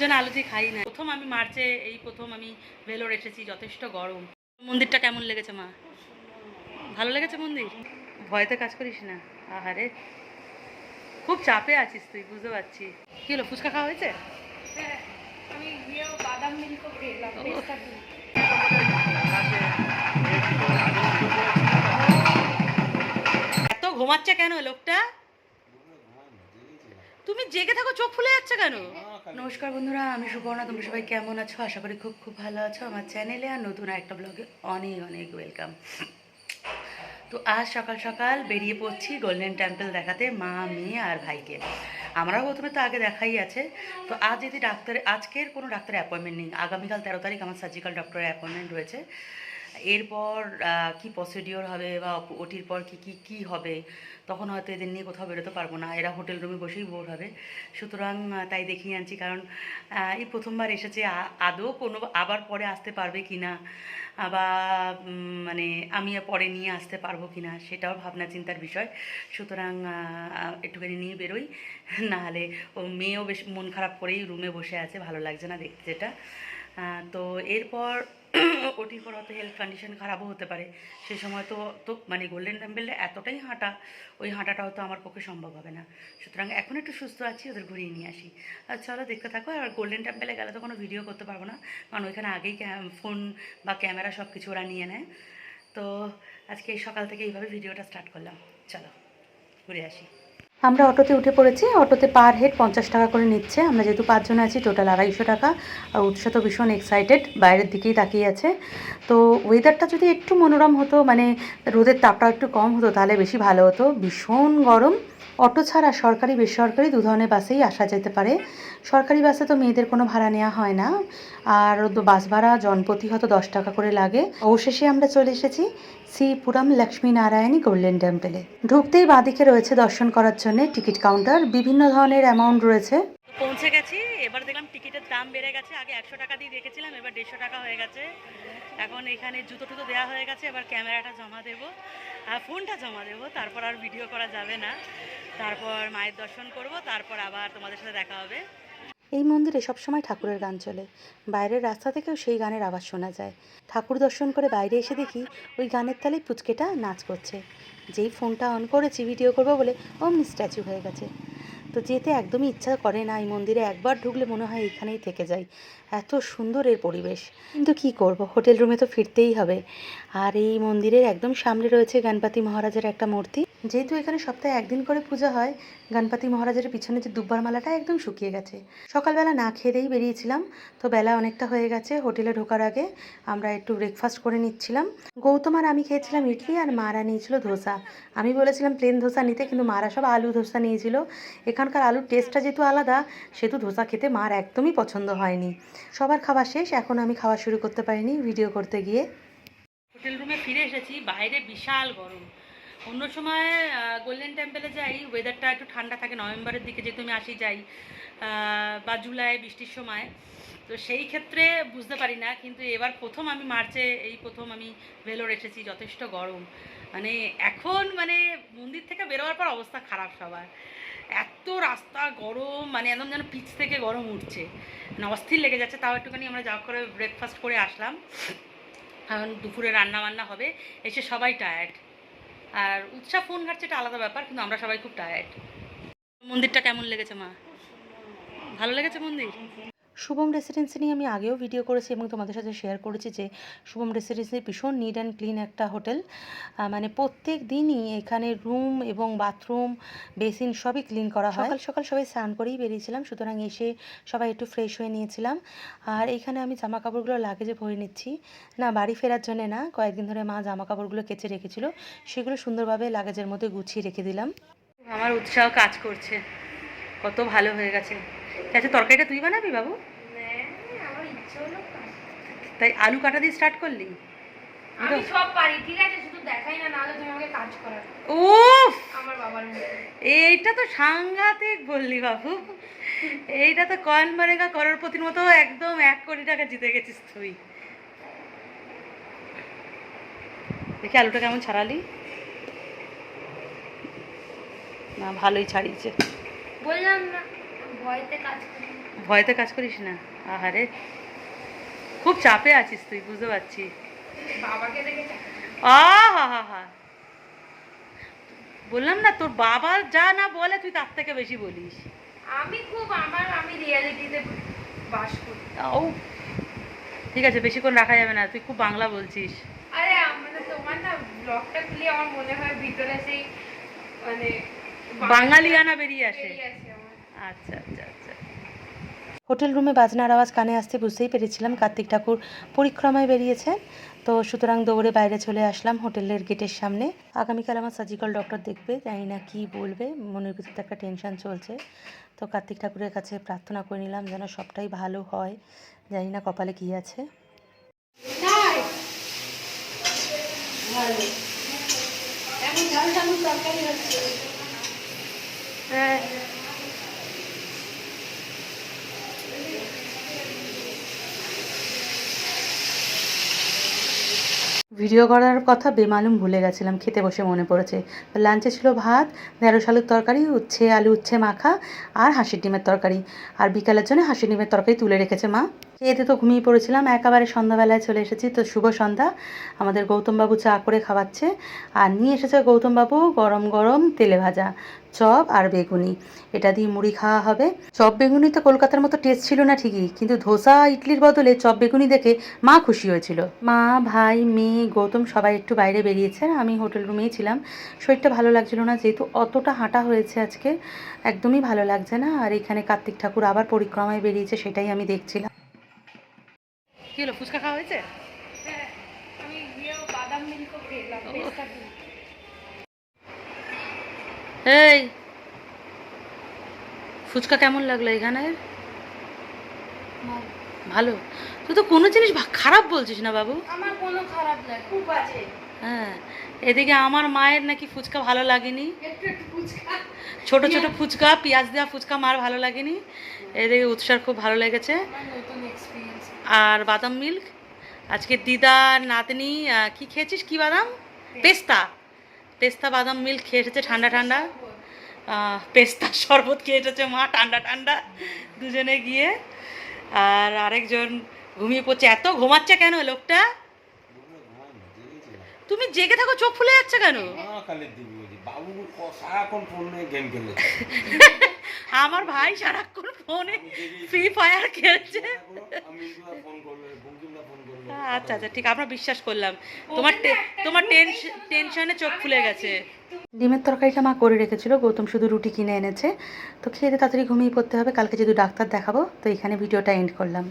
জন্য আলু দিয়ে খাই না। প্রথম আমি মার্চে এই প্রথম আমি ভেলোর এসেছি, যথেষ্ট গরম। মন্দিরটা কেমন লেগেছে মা? ভালো লেগেছে মন্দির? ভয়তে কাজ করিস না। আহারে, খুব চাপে আছিস তুই, বুঝতে পারছি। কি হলো, ফুচকা খাওয়া হয়েছে? এত ঘুমাচ্ছে কেন লোকটা? তুমি জেগে থাকো, চোখ ফুলে যাচ্ছে কেন? নমস্কার বন্ধুরা, আমি সুপর্ণা। তোমরা সবাই কেমন আছো? আশা করি খুব খুব ভালো আছো। আমার চ্যানেলে আর নতুন একটা ব্লগে অনেক অনেক ওয়েলকাম। তো আজ সকাল সকাল বেরিয়ে পড়ছি গোল্ডেন টেম্পল দেখাতে, মা, মেয়ে আর ভাইকে। আমরাও প্রথমে তো আগে দেখাই আছে। তো আজ যদি আজকের কোনো ডাক্তারের অ্যাপয়েন্টমেন্ট নেই, আগামীকাল 13 তারিখ আমার সার্জিক্যাল ডক্টরের অ্যাপয়েন্টমেন্ট রয়েছে। এরপর কি প্রসিডিওর হবে বা ওটির পর কি হবে, তখন হয়তো এদের নিয়ে কোথাও বেরোতে পারবো না। এরা হোটেল রুমে বসেই বোর হবে। সুতরাং তাই দেখিয়ে আনছি, কারণ এই প্রথমবার এসেছে। আদৌ কোনো আবার পরে আসতে পারবে কি না, বা মানে আমি পরে নিয়ে আসতে পারবো কি না, সেটাও ভাবনা চিন্তার বিষয়। সুতরাং একটুখানি নিয়ে বেরোই, নাহলে ও মেয়েও বেশ মন খারাপ করেই রুমে বসে আছে, ভালো লাগছে না দেখতে যেটা। তো এরপর ওটির পর হয়তো হেলথ কন্ডিশন খারাপও হতে পারে। সে সময় তো তো মানে গোল্ডেন টেম্পলে এতটাই হাঁটা, ওই হাঁটাটা হয়তো আমার পক্ষে সম্ভব হবে না। সুতরাং এখন একটু সুস্থ আছি, ওদের ঘুরিয়ে নিয়ে আসি। আর চলো দেখতে থাকো। আর গোল্ডেন টেম্পলে গেলে তো কোনো ভিডিও করতে পারবো না, কারণ ওইখানে আগেই ফোন বা ক্যামেরা সব কিছু ওরা নিয়ে নেয়। তো আজকে এই সকাল থেকে এইভাবে ভিডিওটা স্টার্ট করলাম। চলো ঘুরে আসি। আমরা অটোতে উঠে পড়েছি। অটোতে পার হেড 50 টাকা করে নিচ্ছে। আমরা যেহেতু 5 জন আছি, টোটাল 250 টাকা। আর উৎস তো ভীষণ এক্সাইটেড, বাইরের দিকেই তাকিয়ে আছে। তো ওয়েদারটা যদি একটু মনোরম হতো, মানে রোদের তাপটা একটু কম হতো, তাহলে বেশি ভালো হতো। ভীষণ গরম। অটো ছাড়া সরকারি বেসরকারি দু ধরনের বাসেই আসা যেতে পারে। সরকারি বাসে তো মেয়েদের কোনো ভাড়া নেওয়া হয় না, আর বাস ভাড়া জনপ্রতি হয়তো 10 টাকা করে লাগে। অবশেষে আমরা চলে এসেছি শ্রীপুরম লক্ষ্মী নারায়ণী গোল্ডেন টেম্পলে। ঢুকতেই বাঁদিকে রয়েছে দর্শন করার জন্য টিকিট কাউন্টার, বিভিন্ন ধরনের অ্যামাউন্ট রয়েছে। পৌঁছে গেছি। এবার দেখলাম টিকিটের দাম বেড়ে গেছে। আগে 100 টাকা দিয়ে দেখেছিলাম, এবার 150 টাকা হয়ে গেছে। এখন এখানে জুতো টুতো দেওয়া হয়ে গেছে। এবার ক্যামেরাটা জমা দেবো আর ফোনটা জমা দেবো, তারপর আর ভিডিও করা যাবে না। তারপর মায়ের দর্শন করব, তারপর আবার তোমাদের সাথে দেখা হবে। এই মন্দিরে সবসময় ঠাকুরের গান চলে। বাইরের রাস্তা থেকেও সেই গানের আওয়াজ শোনা যায়। ঠাকুর দর্শন করে বাইরে এসে দেখি ওই গানের তালে পুচকেটা নাচ করছে। যেই ফোনটা অন করেছি ভিডিও করবো বলে, অমনি স্ট্যাচু হয়ে গেছে। তো যেতে একদমই ইচ্ছা করে না। এই মন্দিরে একবার ঢুকলে মনে হয় এখানেই থেকে যাই, এত সুন্দর এর পরিবেশ। কিন্তু কি করব, হোটেল রুমে তো ফিরতেই হবে। আর এই মন্দিরের একদম সামনে রয়েছে গণপতি মহারাজের একটা মূর্তি। যেহেতু এখানে সপ্তাহে একদিন করে পূজা হয়, গণপতি মহারাজের পিছনে যে দুব্বার মালাটা একদম শুকিয়ে গেছে। সকালবেলা না খেয়েই বেরিয়েছিলাম, তো বেলা অনেকটা হয়ে গেছে। হোটেলে ঢোকার আগে আমরা একটু ব্রেকফাস্ট করে নিচ্ছিলাম। গৌতম আর আমি খেয়েছিলাম ইডলি, আর মারা নিয়েছিল ধোসা। আমি বলেছিলাম প্লেন ধোসা নিতে, কিন্তু মারা সব আলু ধোসা নিয়েছিল। এখানকার আলুর টেস্টটা যেহেতু আলাদা, সেহেতু ধোসা খেতে মার একদমই পছন্দ হয়নি। সবার খাওয়া শেষ, এখন আমি খাওয়া শুরু করতে পারিনি ভিডিও করতে গিয়ে। হোটেল রুমে ফিরে এসেছি। বাইরে বিশাল গরম। অন্য সময় গোল্ডেন টেম্পলে যাই, ওয়েদারটা একটু ঠান্ডা থাকে। নভেম্বরের দিকে যেহেতু আমি আসি যাই, বা জুলাই বৃষ্টির সময়, তো সেই ক্ষেত্রে বুঝতে পারি না। কিন্তু এবার প্রথম আমি মার্চে এই প্রথম আমি ভেলোর এসেছি, যথেষ্ট গরম। মানে এখন মানে মন্দির থেকে বেরোবার পর অবস্থা খারাপ সবার। এত রাস্তা গরম, মানে একদম যেন পিচ থেকে গরম উঠছে, মানে অস্থির লেগে যাচ্ছে। তাও একটুখানি আমরা যা করে ব্রেকফাস্ট করে আসলাম, কারণ দুপুরে রান্না বান্না হবে। এসে সবাই টায়ার্ড। আর উৎসাহ ফোন ঘাটছে, এটা আলাদা ব্যাপার, কিন্তু আমরা সবাই খুব টায়ার্ড। মন্দিরটা কেমন লেগেছে মা? ভালো লেগেছে মন্দির? শুভম রেসিডেন্সি নিয়ে আমি আগেও ভিডিও করেছি এবং তোমাদের সাথে শেয়ার করেছি যে শুভম রেসিডেন্সি ভীষণ নিট অ্যান্ড ক্লিন একটা হোটেল। মানে প্রত্যেক দিনই এখানে রুম এবং বাথরুম, বেসিন সবই ক্লিন করা হয়। সকাল সকাল সবাই স্নান করেই বেরিয়েছিলাম, সুতরাং এসে সবাই একটু ফ্রেশ হয়ে নিয়েছিলাম। আর এইখানে আমি জামা কাপড়গুলো লাগেজে ভরে নিচ্ছি। না, বাড়ি ফেরার জন্যে না, কয়েকদিন ধরে মা জামা কাপড়গুলো কেচে রেখেছিল, সেগুলো সুন্দরভাবে লাগেজের মধ্যে গুছিয়ে রেখে দিলাম। আমার উৎসাহ কাজ করছে, কত ভালো হয়ে গেছে। আচ্ছা, তরকারিটা তুই বানাবি বাবু? তাই আলু কাটা দিয়ে স্টার্ট করলি? আমি সব পারি, ঠিক আছে, শুধু দেখাই না, নাহলে তুমি আমাকে কাজ করাবে। উফ, আমার বাবার মতো। এইটা তো সাংঘাতিক বললি বাবু। এইটা তো কয়েন মারেগা করোড়পতির মতো, একদম 1 কোটি টাকা জিতে গেছিস তুই। দেখি আলুটা কেমন ছাড়ালি। না, ভালোই ছাড়িয়েছে। বললাম না, ভয়তে কাজ করি। ভয়তে কাজ করিস না। আহারে, খুব চাপে আছিস তুই, বুঝতে পারছি। বাবাকে দেখে হা হা হা, বললাম না তোর বাবা যা না বলে তুই তার থেকে বেশি বলিস। আমি রিয়েলিটিতে বাস করি। ও ঠিক আছে, বেশিক্ষণ রাখা যাবে না, তুই খুব বাংলা বলছিস। আরে আমাদের তোমার না ব্লগটা খুলে আমার মনে হয় ভিতরে সেই মানে বাঙালিয়ানা বেরিয়ে আসে। বেরিয়ে আসে আমার। আচ্ছা আচ্ছা আচ্ছা। হোটেল রুমে বাজনার আওয়াজ কানে আসতে বুঝতেই পেরেছিলাম কার্তিক ঠাকুর পরিক্রমায় বেরিয়েছেন। তো সুতরাং দৌড়ে বাইরে চলে আসলাম হোটেলের গেটের সামনে। আগামীকাল আমার সার্জিক্যাল ডক্টর দেখবে, জানি না কী বলবে, মনের ভিতরে একটা টেনশন চলছে। তো কার্তিক ঠাকুরের কাছে প্রার্থনা করে নিলাম যেন সবটাই ভালো হয়, জানি না কপালে কী আছে। হ্যাঁ, ভিডিও করার কথা বেমালুম ভুলে গেছিলাম, খেতে বসে মনে পড়েছে। লাঞ্চে ছিল ভাত, ঢেঁড়স আলুর তরকারি, উচ্ছে আলু উচ্ছে মাখা আর হাঁসের ডিমের তরকারি। আর বিকালের জন্য হাঁসের ডিমের তরকারি তুলে রেখেছে মা। খেতে তো ঘুমিয়ে পড়েছিলাম, একেবারে সন্ধ্যাবেলায় চলে এসেছি। তো শুভ সন্ধ্যা। আমাদের গৌতমবাবু চা করে খাওয়াচ্ছে, আর নিয়ে এসেছে গৌতমবাবু গরম গরম তেলে ভাজা চপ আর বেগুনি। এটা দিয়ে মুড়ি খাওয়া হবে। চপ বেগুনি তো কলকাতার মতো টেস্ট ছিল না ঠিকই, কিন্তু ধোসা ইডলির বদলে চপ বেগুনি দেখে মা খুশি হয়েছিল। মা, ভাই, মেয়ে, গৌতম সবাই একটু বাইরে বেরিয়েছে, আমি হোটেল রুমেই ছিলাম। শরীরটা ভালো লাগছিল না, যেহেতু অতটা হাঁটা হয়েছে আজকে, একদমই ভালো লাগছে না। আর এখানে কার্তিক ঠাকুর আবার পরিক্রমায় বেরিয়েছে, সেটাই আমি দেখছিলাম। কি হলো, ফুচকা খাওয়া হয়েছে? হ্যাঁ, আমি গিয়েও বাদাম মিল্কও খেলাম, পেস্তা মিল্ক। এই ফুচকা কেমন লাগলো এখানে? ভালো? তুই তো কোনো জিনিস খারাপ বলছিস না বাবু। আমার কোনো খারাপ লাগে, খুব বাজে। হ্যাঁ, এদিকে আমার মায়ের নাকি ফুচকা ভালো লাগেনি, একটু একটু ফুচকা, ছোট ছোট ফুচকা, পেঁয়াজ দেওয়া ফুচকা মার ভালো লাগেনি। এদিকে উৎসার খুব ভালো লেগেছে। আমার নতুন এক্সপিরিয়েন্স। আর বাদাম মিল্ক, আজকে দিদার নাতনি কি খেয়েছিস, কি বাদাম? পেস্তা, পেস্তা বাদাম মিল্ক খেয়ে এসেছে ঠান্ডা ঠান্ডা। পেস্তা শরবত খেয়ে এসেছে মা ঠান্ডা ঠান্ডা দুজনে গিয়ে। আর আরেকজন ঘুমিয়ে পড়ছে। এত ঘুমাচ্ছে কেন লোকটা? তুমি জেগে থাকো, চোখ ফুলে যাচ্ছে কেন? আমার ভাই সারাক্ষণ ফোনে ফ্রি ফায়ার খেলছে। আচ্ছা আচ্ছা ঠিক, আমরা বিশ্বাস করলাম। তোমার টেনশনে চোখ ফুলে গেছে। ডিমের তরকারিটা মা করে রেখেছিল, গৌতম শুধু রুটি কিনে এনেছে। তো খেয়ে তাড়াতাড়ি ঘুমিয়ে পড়তে হবে, কালকে যেহেতু ডাক্তার দেখাবো। তো এখানে ভিডিওটা এন্ড করলাম।